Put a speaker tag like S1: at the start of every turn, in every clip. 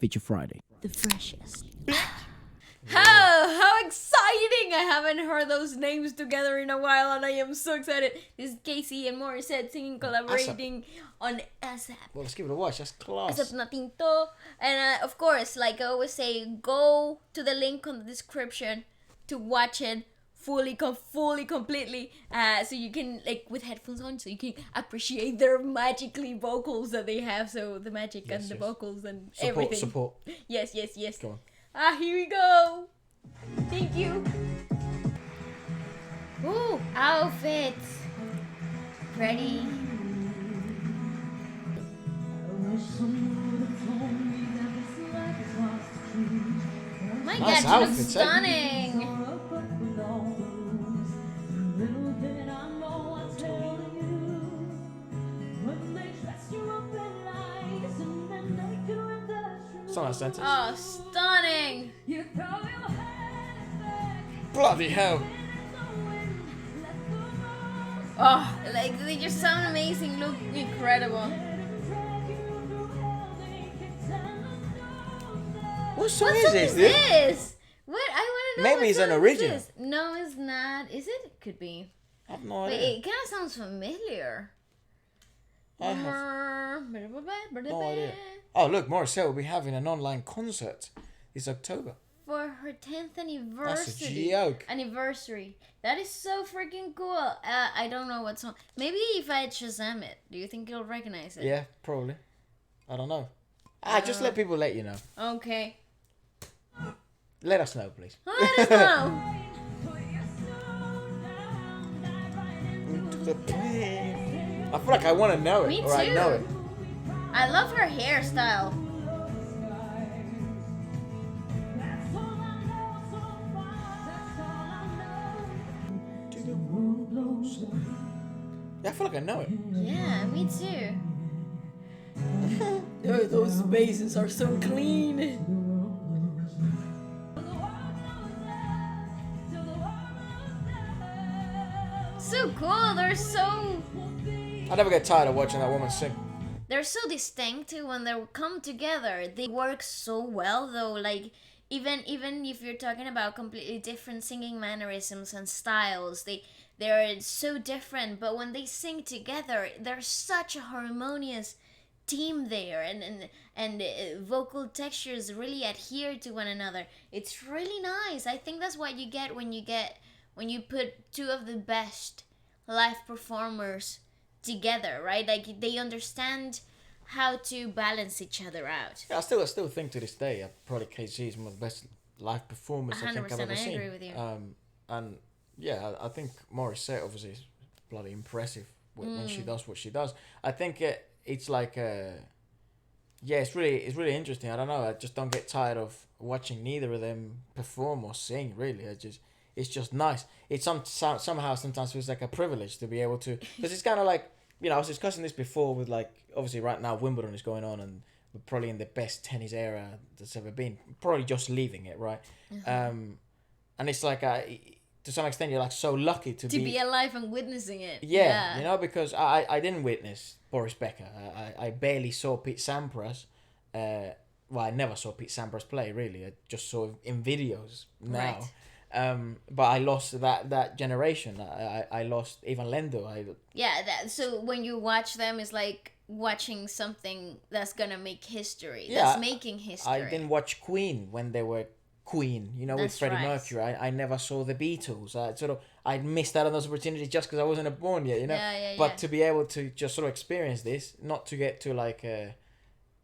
S1: Feature Friday.
S2: The freshest. How exciting! I haven't heard those names together in a while and I am so excited. This is Casey and Morissette singing, collaborating on ASAP.
S3: Well, let's give it a watch. That's class.
S2: ASAP na Tinto. And of course, like I always say, go to the link on the description to watch it fully, completely. So you can, like, with headphones on, so you can appreciate their magically vocals that they have. So the magic and the vocals and everything.
S3: Support.
S2: Yes.
S3: Go on.
S2: Here we go. Thank you. Ooh, outfits. Ready. My
S3: Nice
S2: God, she looks
S3: outfits,
S2: stunning.
S3: It's not a sentence.
S2: Oh, stunning.
S3: Bloody hell.
S2: Oh, like they just sound amazing, look incredible.
S3: What song
S2: What
S3: is
S2: song
S3: this,
S2: is
S3: dude?
S2: this? What? I want to know.
S3: Maybe
S2: what
S3: it's an
S2: song
S3: original.
S2: is this. No, it's not. Is it? Could be.
S3: I have no
S2: Wait,
S3: idea.
S2: it kind of sounds familiar.
S3: I have no idea. Oh, look, Morissette will be having an online concert this October.
S2: For her 10th anniversary.
S3: That's a joke.
S2: Anniversary. That is so freaking cool. I don't know what song. Maybe if I Shazam it, do you think you'll recognize it?
S3: Yeah, probably. I don't know. Just let people let you know.
S2: Okay.
S3: Let us know, please.
S2: Let us know.
S3: I feel like I want to know it.
S2: Me
S3: or I know
S2: too.
S3: it.
S2: I love her hairstyle.
S3: Yeah, I feel like I know it.
S2: Yeah, me too. Those basses are so clean. So cool.
S3: I never get tired of watching that woman sing.
S2: They're so distinct too when they come together. They work so well though. Like even if you're talking about completely different singing mannerisms and styles, they're so different. But when they sing together, they're such a harmonious team there, and vocal textures really adhere to one another. It's really nice. I think that's what you get when you put two of the best live performers together, right? Like they understand how to balance each other out.
S3: Yeah, I still think to this day, probably KC is one of the best live performers I think I've ever seen.
S2: 100%, I agree with you.
S3: And yeah, I think Morissette obviously is bloody impressive when she does what she does. I think it's like it's really interesting. I don't know. I just don't get tired of watching neither of them perform or sing. Really, it's just nice. It somehow sometimes feels like a privilege to be able to, because it's kind of like, you know, I was discussing this before with, like, obviously right now Wimbledon is going on and we're probably in the best tennis era that's ever been. Probably just leaving it, right? Mm-hmm. And it's like to some extent you're like so lucky to
S2: be alive and witnessing it.
S3: Yeah, you know, because I didn't witness Boris Becker. I barely saw Pete Sampras. Well, I never saw Pete Sampras play, really. I just saw him in videos now. Right. But I lost that generation. I lost Ivan Lendl.
S2: So when you watch them, it's like watching something that's gonna make history.
S3: Yeah,
S2: that's making history.
S3: I didn't watch Queen when they were Queen, you know, with Freddie Mercury. I never saw the Beatles. I missed out on those opportunities just because I wasn't born yet, you know. But to be able to just sort of experience this, not to get to like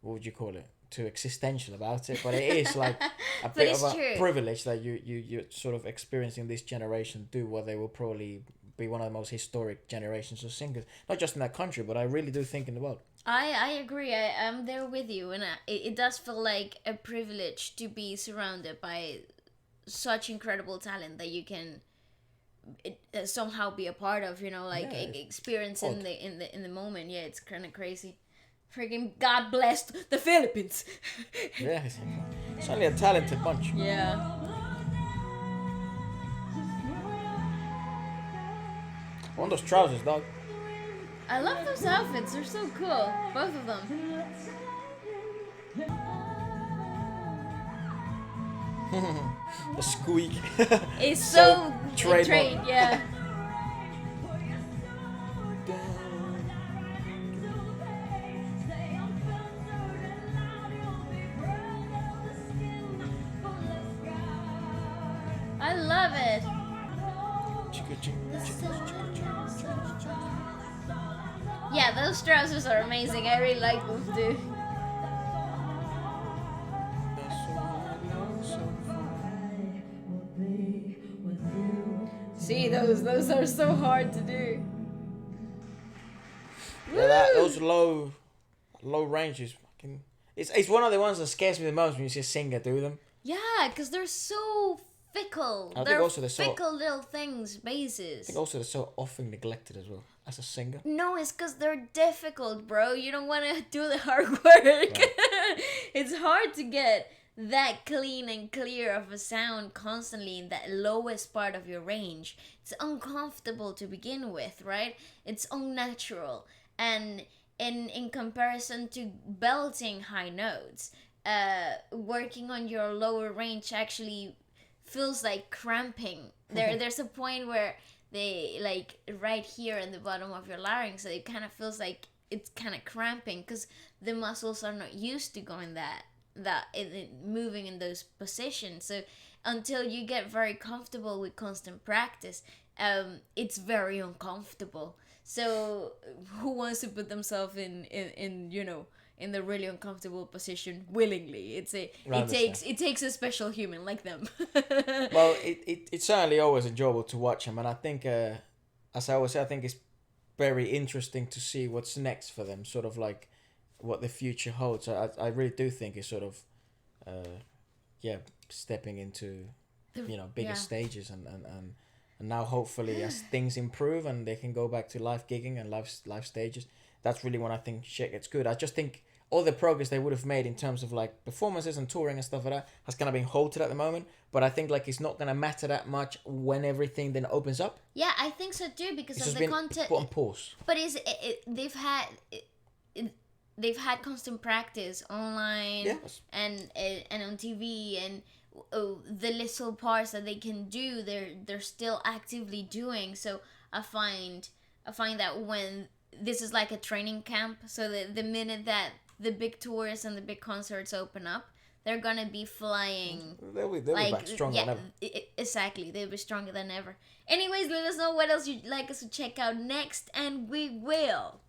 S3: what would you call it? Too existential about it, but it is like a bit of a privilege that you're sort of experiencing this generation do what they will probably be one of the most historic generations of singers, not just in that country, but I really do think in the world.
S2: I agree. I'm there with you, and it does feel like a privilege to be surrounded by such incredible talent that you can somehow be a part of. You know, like experience in the moment. Yeah, it's kind of crazy. Freaking God bless the Philippines.
S3: Yeah, it's only a talented bunch.
S2: Yeah.
S3: I want those trousers, dog.
S2: I love those outfits. They're so cool. Both of them.
S3: The squeak.
S2: It's so
S3: trademark.
S2: trained, yeah. I love it. Yeah, those trousers are amazing. I really like them too. See, those are so hard to do.
S3: Yeah, those low ranges. Fucking, it's one of the ones that scares me the most when you see a singer do them.
S2: Yeah, because they're so fickle.
S3: I think
S2: They're
S3: also they're so-
S2: fickle little things, bases.
S3: I think also they're so often neglected as well as a singer.
S2: No, it's because they're difficult, bro. You don't want to do the hard work.
S3: Right.
S2: It's hard to get that clean and clear of a sound constantly in that lowest part of your range. It's uncomfortable to begin with, right? It's unnatural. And in comparison to belting high notes, working on your lower range actually feels like cramping. There's a point where they, like, right here in the bottom of your larynx, it kind of feels like it's kind of cramping because the muscles are not used to going moving in those positions. So until you get very comfortable with constant practice, it's very uncomfortable. So who wants to put themselves in you know, in the really uncomfortable position willingly? It takes a special human like them.
S3: Well, it's certainly always enjoyable to watch them, and I think, as I always say, I think it's very interesting to see what's next for them. Sort of like what the future holds. I really do think it's sort of, stepping into, bigger stages and now hopefully as things improve and they can go back to live gigging and live stages, that's really when I think shit gets good. I just think all the progress they would have made in terms of like performances and touring and stuff like that has kind of been halted at the moment. But I think like it's not gonna matter that much when everything then opens up.
S2: Yeah, I think so too, because
S3: It's
S2: of
S3: just
S2: the
S3: been
S2: content.
S3: put on pause.
S2: But they've had constant practice online,
S3: Yes.
S2: and on TV, and the little parts that they can do, they're still actively doing. So I find that when this is like a training camp, so the minute that the big tours and the big concerts open up, they're gonna be flying.
S3: They'll be back stronger than ever.
S2: Exactly, they'll be stronger than ever. Anyways, let us know what else you'd like us to check out next, and we will.